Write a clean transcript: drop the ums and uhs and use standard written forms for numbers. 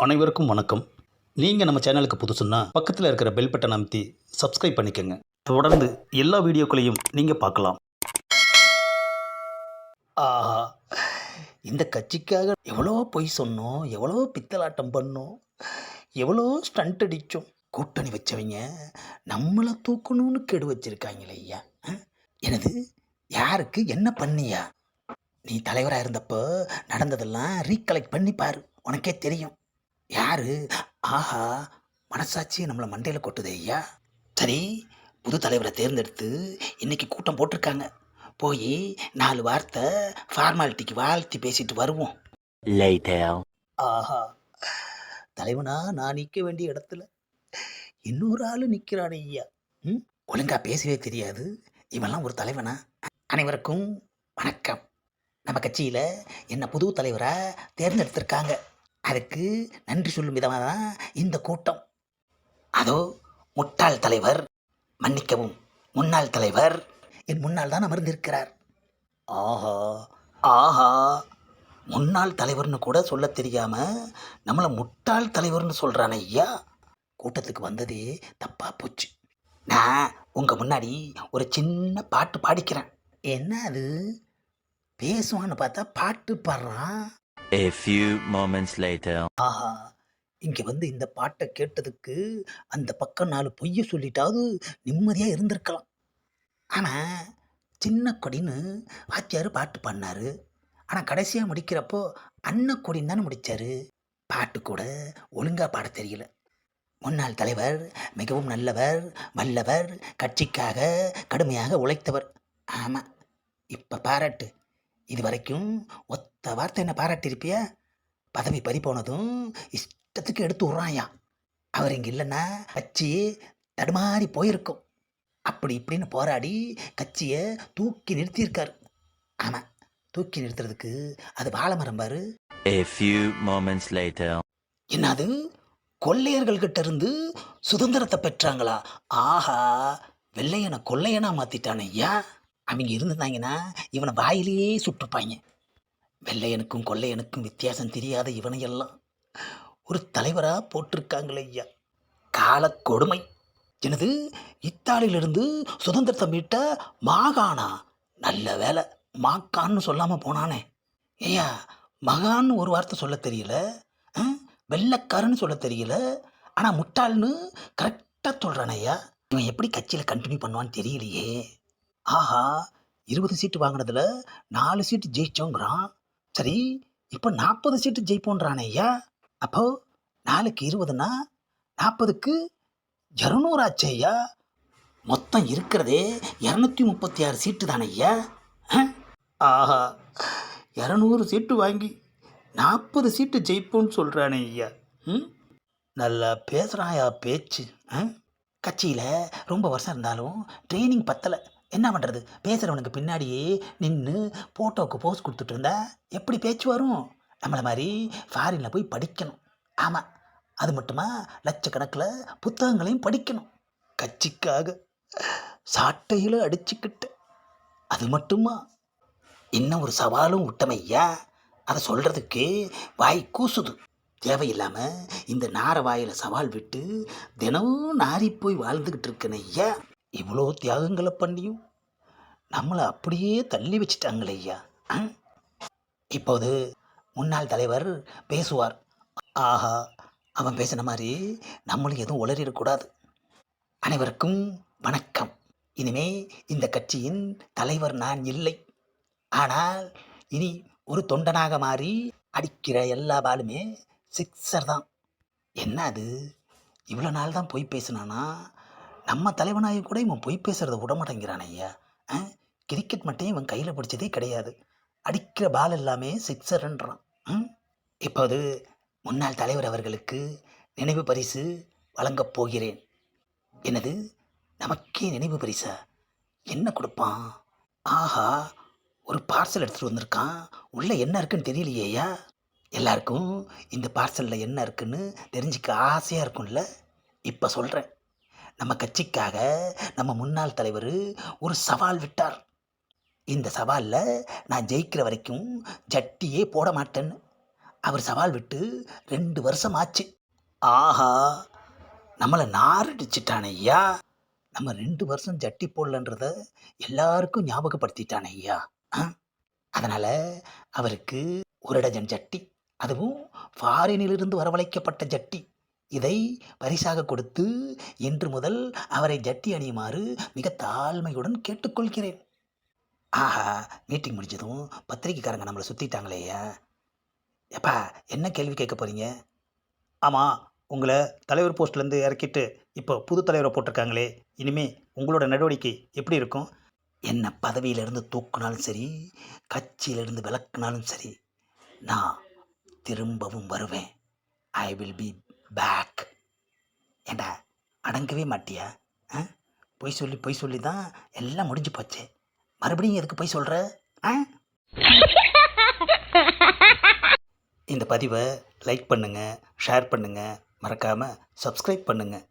அனைவருக்கும் வணக்கம். நீங்கள் நம்ம சேனலுக்கு புதுசுன்னா பக்கத்தில் இருக்கிற பெல் பட்டனை அமைத்தி சப்ஸ்கிரைப் பண்ணிக்கோங்க. தொடர்ந்து எல்லா வீடியோக்களையும் நீங்கள் பார்க்கலாம். ஆஹா, இந்த கட்சிக்காக எவ்வளோ பொய் சொன்னோம், எவ்வளோ பித்தலாட்டம் பண்ணோம், எவ்வளோ ஸ்டண்ட் அடித்தோம். கூட்டணி வச்சவங்க நம்மளை தூக்கணும்னு கெடு வச்சிருக்காங்களே ஐயா. எனது யாருக்கு என்ன பண்ணியா? நீ தலைவராக இருந்தப்போ நடந்ததெல்லாம் ரீகலெக்ட் பண்ணி பாரு, உனக்கே தெரியும். யாரு? ஆஹா, மனசாட்சி நம்மளை மண்டையில் கொட்டுதே ஐயா. சரி, புது தலைவரை தேர்ந்தெடுத்து இன்னைக்கு கூட்டம் போட்டிருக்காங்க. போய் 4 வார்த்தை ஃபார்மாலிட்டிக்கு வாழ்த்தி பேசிட்டு வருவோம். ஆஹா, தலைவனா நான் நிற்க வேண்டிய இடத்துல இன்னொரு ஆள் நிற்கிறானே ஐயா. ஒழுங்கா பேசவே தெரியாது, இவெல்லாம் ஒரு தலைவனா? அனைவருக்கும் வணக்கம். நம்ம கட்சியில் என்ன புது தலைவராக தேர்ந்தெடுத்திருக்காங்க. அதுக்கு நன்றி சொல்லும் விதமாக தான் இந்த கூட்டம். அதோ முட்டாள் தலைவர், மன்னிக்கவும் முன்னாள் தலைவர் என் முன்னால் தான் அமர்ந்திருக்கிறார். ஆஹா ஆஹா, முன்னாள் தலைவர்னு கூட சொல்ல தெரியாம நம்மளை முட்டாள் தலைவர்னு சொல்கிறானே ஐயா. கூட்டத்துக்கு வந்ததே தப்பா போச்சு. நான் உங்க முன்னாடி ஒரு சின்ன பாட்டு பாடிக்கிறேன். என்ன அது? பேசுவான்னு பார்த்தா பாட்டு பாடுறான். A few moments later. ஆஹா, இங்கே வந்து இந்த பாட்டை கேட்டதுக்கு அந்த பக்கம் 4 பொய்யை சொல்லிட்டாவது நிம்மதியாக இருந்திருக்கலாம். ஆனால் சின்ன கொடின்னு வாத்தியார் பாட்டு பாடினாரு. ஆனால் கடைசியாக முடிக்கிறப்போ அன்னக்கொடின்னு தானே முடித்தார். பாட்டு கூட ஒழுங்காக பாட தெரியல. முன்னாள் தலைவர் மிகவும் நல்லவர், வல்லவர், கட்சிக்காக கடுமையாக உழைத்தவர். ஆமாம், இப்போ பாராட்டு. இது வரைக்கும் ஒத்த வார்த்தை என்ன பாராட்டியிருப்பியா? பதவி பறி போனதும் இஷ்டத்துக்கு எடுத்து விட்றாயா. அவர் இங்கே இல்லைன்னா கட்சி தடுமாறி போயிருக்கும். அப்படி இப்படின்னு போராடி கட்சியை தூக்கி நிறுத்தியிருக்காரு. ஆமாம், தூக்கி நிறுத்துறதுக்கு அது வாழைமரம் பாரு. A few moments later. என்னது, கொள்ளையர்கள்கிட்ட இருந்து சுதந்திரத்தை பெற்றாங்களா? ஆஹா, வெள்ளையனை கொள்ளையனா மாற்றிட்டானே ஐயா. அவங்க இருந்திருந்தாங்கன்னா இவனை வாயிலேயே சுட்டுப்பாங்க. வெள்ளையனுக்கும் கொள்ளையனுக்கும் வித்தியாசம் தெரியாத இவனையெல்லாம் ஒரு தலைவராக போட்டிருக்காங்களே ஐயா. காலக்கொடுமை. எனது இத்தாலியிலிருந்து சுதந்திரத்தை மீட்ட மாகாணா? நல்ல வேலை மாக்கான்னு சொல்லாமல் போனானே. ஐயா, மகான்னு ஒரு வார்த்தை சொல்ல தெரியல, வெள்ளைக்காரன்னு சொல்ல தெரியல, ஆனால் முட்டாள்னு கரெக்டாக சொல்கிறானே ஐயா. இவன் எப்படி கட்சியில் கண்டினியூ பண்ணுவான்னு தெரியலையே. ஆஹா, 20 சீட்டு வாங்கினதுல 4 சீட்டு ஜெயிச்சோங்கிறான். சரி, இப்போ 40 சீட்டு ஜெயிப்போன்றானே ஐயா. அப்போ 4க்கு 20னா 40க்கு 200 ஆச்சு ஐயா. மொத்தம் இருக்கிறதே 236 சீட்டு தானே ஐயா. ஆஹா, 200 சீட்டு வாங்கி 40 சீட்டு ஜெயிப்போன்னு சொல்கிறானே ஐயா. நல்லா பேசுகிறாயா பேச்சு. கட்சியில் ரொம்ப வருஷம் இருந்தாலும் ட்ரைனிங் பத்தலை. என்ன பண்ணுறது? பேசுகிறவனுக்கு பின்னாடியே நின்று ஃபோட்டோவுக்கு போஸ் கொடுத்துட்டு இருந்தா எப்படி பேச்சு வரும்? நம்மளை மாதிரி ஃபாரினில் போய் படிக்கணும். ஆமாம், அது மட்டுமா லட்சக்கணக்கில் புத்தகங்களையும் படிக்கணும். கட்சிக்காக சாட்டையில் அடிச்சுக்கிட்டு அது மட்டுமா? இன்னும் ஒரு சவாலும் விட்டமையா. அதை சொல்கிறதுக்கே வாய் கூசுது. தேவையில்லாமல் இந்த நார வாயில் சவால் விட்டு தினமும் நாரி போய் வாழ்ந்துக்கிட்டு இருக்கேன் ஐயா. இவ்வளோ தியாகங்களை பண்ணியும் நம்மளை அப்படியே தள்ளி வச்சிட்டாங்களே ஐயா. இப்போது முன்னாள் தலைவர் பேசுவார். ஆஹா, அவன் பேசின மாதிரி நம்மளும் எதுவும் உளறிடக்கூடாது. அனைவருக்கும் வணக்கம். இனிமே இந்த கட்சியின் தலைவர் நான் இல்லை. ஆனால் இனி ஒரு தொண்டனாக மாறி அடிக்கிற எல்லா பாலுமே சிக்ஸர் தான். என்ன அது, இவ்வளோ நாள் தான் போய் பேசினானா? நம்ம தலைவனாக கூட இவன் பொய் பேசுகிறத விட மாட்டேங்கிறான் ஐயா. கிரிக்கெட் மட்டும் இவன் கையில் பிடிச்சதே கிடையாது. அடிக்கிற பால் எல்லாமே சிக்ஸர்ன்றான். இப்போது முன்னாள் தலைவர் அவர்களுக்கு நினைவு பரிசு வழங்கப் போகிறேன். என்னது, நமக்கே நினைவு பரிசா? என்ன கொடுப்பான்? ஆஹா, ஒரு பார்சல் எடுத்துகிட்டு வந்திருக்கான். உள்ளே என்ன இருக்குன்னு தெரியலையேயா. எல்லாருக்கும் இந்த பார்சலில் என்ன இருக்குன்னு தெரிஞ்சிக்க ஆசையாக இருக்கும்ல. இப்போ சொல்கிறேன். நம்ம கட்சிக்காக நம்ம முன்னாள் தலைவர் ஒரு சவால் விட்டார். இந்த சவாலில் நான் ஜெயிக்கிற வரைக்கும் ஜட்டியே போட மாட்டேன்னு. அவர் சவால் விட்டு 2 வருஷம் ஆச்சு. ஆஹா, நம்மளை நாரடிச்சிட்டானே ஐயா. நம்ம 2 வருஷம் ஜட்டி போடலன்றத எல்லாருக்கும் ஞாபகப்படுத்திட்டானே ஐயா. அதனால் அவருக்கு 1 டஜன் ஜட்டி, அதுவும் ஃபாரினிலிருந்து வரவழைக்கப்பட்ட ஜட்டி, இதை பரிசாக கொடுத்து இன்று முதல் அவரை ஜட்டி அணியுமாறு மிக தாழ்மையுடன் கேட்டுக்கொள்கிறேன். ஆஹா, மீட்டிங் முடிஞ்சதும் பத்திரிக்கைக்காரங்க நம்மளை சுற்றிட்டாங்களேயா. எப்பா, என்ன கேள்வி கேட்க போகிறீங்க? ஆமாம், உங்களை தலைவர் போஸ்ட்லேருந்து இறக்கிட்டு இப்போ புது தலைவரை போட்டிருக்காங்களே, இனிமே உங்களோட நடவடிக்கை எப்படி இருக்கும்? என்ன பதவியிலிருந்து தூக்குனாலும் சரி, கட்சியிலிருந்து விலக்குனாலும் சரி, நான் திரும்பவும் வருவேன். I will be back. ஏண்டா, அடங்கவே மாட்டியா? பொய் சொல்லி தான் எல்லாம் முடிஞ்சு போச்சு. மறுபடியும் எதுக்கு பொய் சொல்கிற? இந்த பதிவை லைக் பண்ணுங்கள், ஷேர் பண்ணுங்கள், மறக்காமல் சப்ஸ்கிரைப் பண்ணுங்கள்.